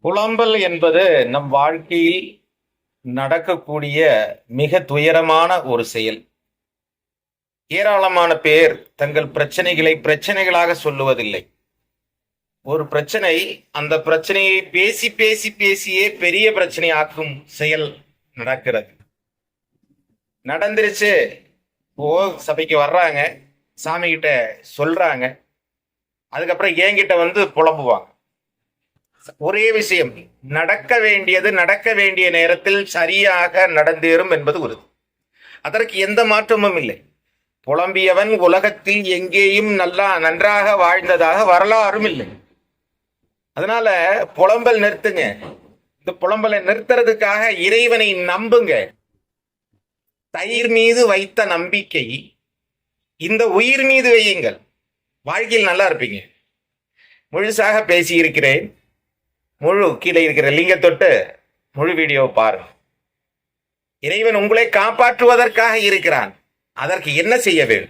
புலம்பல் என்பது நம் வாழ்க்கையில் நடக்கக்கூடிய மிக துயரமான ஒரு செயல். ஏராளமான பேர் தங்கள் பிரச்சனைகளை பிரச்சனைகளாக சொல்லுவதில்லை. ஒரு பிரச்சனை, அந்த பிரச்சனையை பேசி பேசி பேசியே பெரிய பிரச்சனை ஆக்கும் செயல் நடக்கிறது. நடந்துருச்சு, ஓ சபைக்கு வர்றாங்க, சாமி கிட்ட சொல்றாங்க, அதுக்கப்புறம் என்கிட்ட வந்து புலம்புவாங்க. ஒரே விஷயம், நடக்க வேண்டியது நடக்க வேண்டிய நேரத்தில் சரியாக நடந்தேறும் என்பது உறுதி. அதற்கு எந்த மாற்றமும் இல்லை. புலம்பியவன் உலகத்தில் எங்கேயும் நன்றாக வாழ்ந்ததாக வரலாறும் இல்லை. அதனால புலம்பல் நிறுத்துங்க. இந்த புலம்பலை நிறுத்துறதுக்காக இறைவனை நம்புங்க. தயிர் மீது வைத்த நம்பிக்கை இந்த உயிர் மீது வையுங்கள். வாழ்க்கையில் நல்லா இருப்பீங்க. முழுசாக பேசியிருக்கிறேன். கீழே இருக்கிற லிங்க தொட்டு முழு வீடியோ பாருங்க. இறைவன் உங்களை காப்பாற்றுவதற்காக இருக்கிறான். அதற்கு என்ன செய்ய வேண்டும்?